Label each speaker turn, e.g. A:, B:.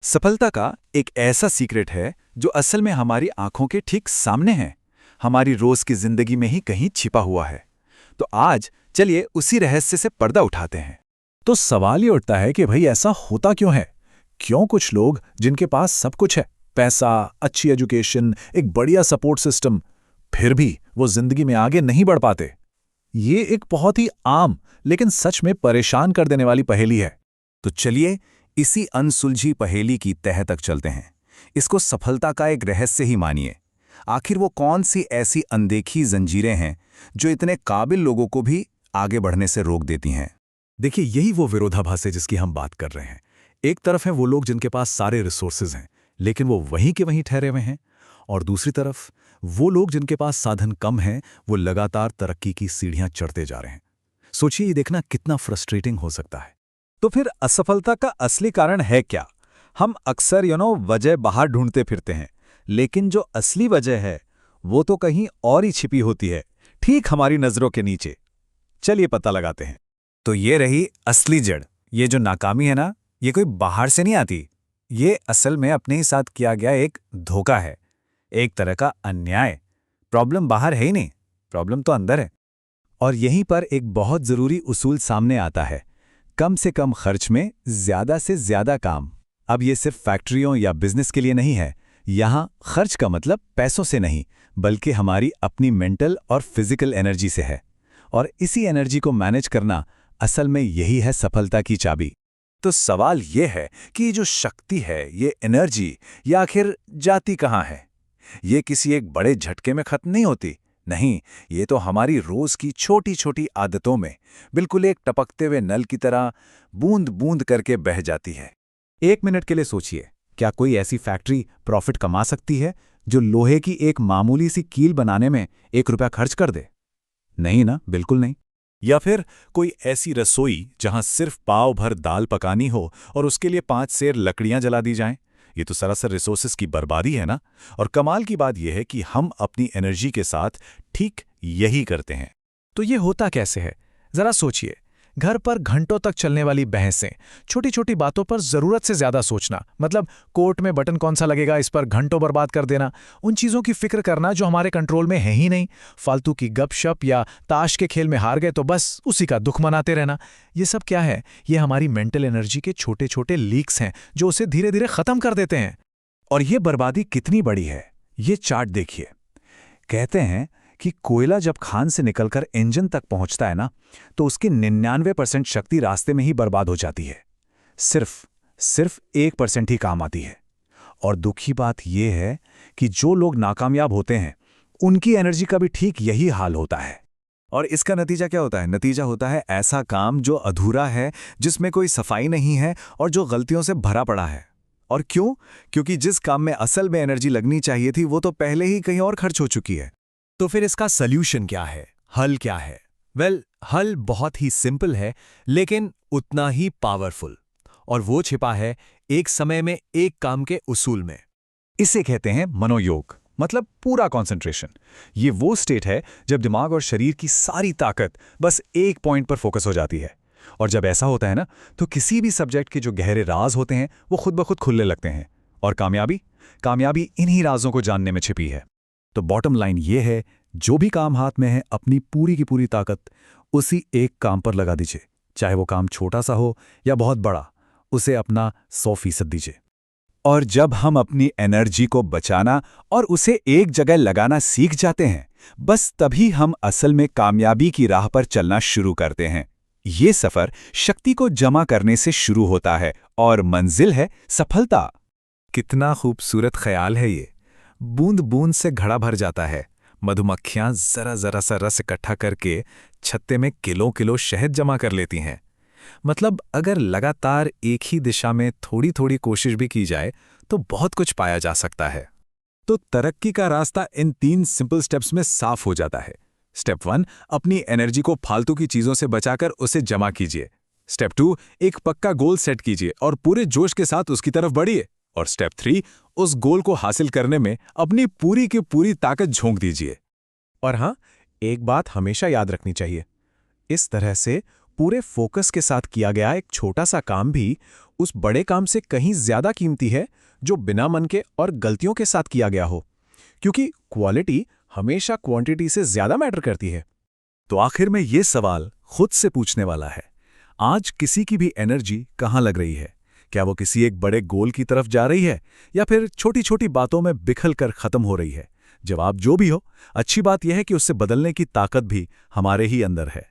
A: सफलता का एक ऐसा सीक्रेट है जो असल में हमारी आंखों के ठीक सामने है, हमारी रोज की जिंदगी में ही कहीं छिपा हुआ है। तो आज चलिए उसी रहस्य से पर्दा उठाते हैं।
B: तो सवाल ये उठता है कि भाई ऐसा होता क्यों है? क्यों कुछ लोग जिनके पास सब कुछ है, पैसा, अच्छी एजुकेशन, एक बढ़िया सपोर्ट सिस्टम, फिर भी वो जिंदगी में आगे नहीं बढ़ पाते? ये एक बहुत ही आम लेकिन सच में परेशान कर देने वाली पहेली है।
C: तो चलिए इसी अनसुलझी पहेली की तह तक चलते हैं। इसको सफलता का एक रहस्य ही मानिए। आखिर वो कौन सी ऐसी अनदेखी जंजीरें हैं जो इतने काबिल लोगों को भी आगे बढ़ने से रोक देती हैं?
B: देखिए, यही वो विरोधाभास है जिसकी हम बात कर रहे हैं। एक तरफ है वो लोग जिनके पास सारे रिसोर्सेज हैं लेकिन वो वहीं के वहीं ठहरे हुए हैं, और दूसरी तरफ वो लोग जिनके पास साधन कम हैं, वो लगातार तरक्की की सीढ़ियां चढ़ते जा रहे हैं। सोचिए, ये देखना कितना फ्रस्ट्रेटिंग हो सकता है।
A: तो फिर असफलता का असली कारण है क्या? हम अक्सर वजह बाहर ढूंढते फिरते हैं, लेकिन जो असली वजह है वो तो कहीं और ही छिपी होती है, ठीक हमारी नजरों के नीचे। चलिए पता लगाते हैं।
C: तो ये रही असली जड़। ये जो नाकामी है ना, ये कोई बाहर से नहीं आती। ये असल में अपने ही साथ किया गया एक धोखा है, एक तरह का अन्याय। प्रॉब्लम बाहर है ही नहीं, प्रॉब्लम तो अंदर है।
A: और यहीं पर एक बहुत जरूरी उसूल सामने आता है, कम से कम खर्च में ज्यादा से ज्यादा काम। अब ये सिर्फ फैक्ट्रियों या बिजनेस के लिए नहीं है। यहाँ खर्च का मतलब पैसों से नहीं, बल्कि हमारी अपनी मेंटल और फिजिकल एनर्जी से है। और इसी एनर्जी को मैनेज करना असल में यही है सफलता की चाबी।
C: तो सवाल ये है कि ये जो शक्ति है, ये एनर्जी, ये आखिर जाती कहाँ है? ये किसी एक बड़े झटके में खत्म नहीं होती। नहीं, ये तो हमारी रोज की छोटी छोटी आदतों में, बिल्कुल एक टपकते हुए नल की तरह बूंद बूंद करके बह जाती है।
B: एक मिनट के लिए सोचिए, क्या कोई ऐसी फैक्ट्री प्रॉफिट कमा सकती है जो लोहे की एक मामूली सी कील बनाने में 1 रुपया खर्च कर दे? नहीं ना, बिल्कुल नहीं।
C: या फिर कोई ऐसी रसोई जहां सिर्फ पाव भर दाल पकानी हो और उसके लिए 5 सेर लकड़ियां जला दी जाएं? ये तो सरासर रिसोर्सेज की बर्बादी है ना। और कमाल की बात यह है कि हम अपनी एनर्जी के साथ ठीक यही करते हैं।
B: तो ये होता कैसे है? जरा सोचिए, घर पर घंटों तक चलने वाली बहसें, छोटी छोटी बातों पर जरूरत से ज्यादा सोचना, मतलब कोर्ट में बटन कौन सा लगेगा इस पर घंटों बर्बाद कर देना, उन चीजों की फिक्र करना जो हमारे कंट्रोल में है ही नहीं, फालतू की गपशप या ताश के खेल में हार गए तो बस उसी का दुख मनाते रहना। ये सब क्या है? ये हमारी मेंटल एनर्जी के छोटे छोटे लीक्स हैं जो उसे धीरे धीरे खत्म कर देते हैं।
A: और ये बर्बादी कितनी बड़ी है, ये चार्ट देखिए। कहते हैं कि कोयला जब खान से निकलकर इंजन तक पहुंचता है ना, तो उसकी 99% शक्ति रास्ते में ही बर्बाद हो जाती है। सिर्फ 1% ही काम आती है। और दुखी बात यह है कि जो लोग नाकामयाब होते हैं, उनकी एनर्जी का भी ठीक यही हाल होता है।
C: और इसका नतीजा क्या होता है? नतीजा होता है ऐसा काम जो अधूरा है, जिसमें कोई सफाई नहीं है और जो गलतियों से भरा पड़ा है। और क्यों? क्योंकि जिस काम में असल में एनर्जी लगनी चाहिए थी, वो तो पहले ही कहीं और खर्च हो चुकी है।
B: तो फिर इसका सल्यूशन क्या है? हल क्या है? हल बहुत ही सिंपल है, लेकिन उतना ही पावरफुल। और वो छिपा है एक समय में एक काम के उसूल में।
A: इसे कहते हैं मनोयोग, मतलब पूरा कंसंट्रेशन। ये वो स्टेट है जब दिमाग और शरीर की सारी ताकत बस एक पॉइंट पर फोकस हो जाती है। और जब ऐसा होता है ना, तो किसी भी सब्जेक्ट के जो गहरे राज होते हैं वो खुद ब खुद खुलने लगते हैं। और कामयाबी इन्हीं राजों को जानने में छिपी है। तो बॉटम लाइन ये है, जो भी काम हाथ में है, अपनी पूरी की पूरी ताकत उसी एक काम पर लगा दीजिए। चाहे वो काम छोटा सा हो या बहुत बड़ा, उसे अपना 100% दीजिए। और जब हम अपनी एनर्जी को बचाना और उसे एक जगह लगाना सीख जाते हैं, बस तभी हम असल में कामयाबी की राह पर चलना शुरू करते हैं। ये सफर शक्ति को जमा करने से शुरू होता है और मंजिल है सफलता।
C: कितना खूबसूरत ख्याल है ये। बूंद बूंद से घड़ा भर जाता है। मधुमक्खियां जरा जरा सा रस इकट्ठा करके छत्ते में किलो किलो शहद जमा कर लेती हैं। मतलब अगर लगातार एक ही दिशा में थोड़ी थोड़ी कोशिश भी की जाए तो बहुत कुछ पाया जा सकता है।
A: तो तरक्की का रास्ता इन 3 सिंपल स्टेप्स में साफ हो जाता है। स्टेप 1, अपनी एनर्जी को फालतू की चीजों से बचाकर उसे जमा कीजिए। स्टेप 2, एक पक्का गोल सेट कीजिए और पूरे जोश के साथ उसकी तरफ बढ़िए। और स्टेप 3, उस गोल को हासिल करने में अपनी पूरी की पूरी ताकत झोंक दीजिए।
B: और हाँ, एक बात हमेशा याद रखनी चाहिए, इस तरह से पूरे फोकस के साथ किया गया एक छोटा सा काम भी
D: उस बड़े काम से कहीं ज्यादा कीमती है जो बिना मन के और गलतियों के साथ किया गया हो, क्योंकि क्वालिटी हमेशा क्वांटिटी से ज्यादा मैटर करती है।
C: तो आखिर में ये सवाल खुद से पूछने वाला है, आज किसी की भी एनर्जी कहाँ लग रही है? क्या वो किसी एक बड़े गोल की तरफ जा रही है या फिर छोटी छोटी बातों में बिखल कर खत्म हो रही है? जवाब जो भी हो, अच्छी बात यह है कि उससे बदलने की ताकत भी हमारे ही अंदर है।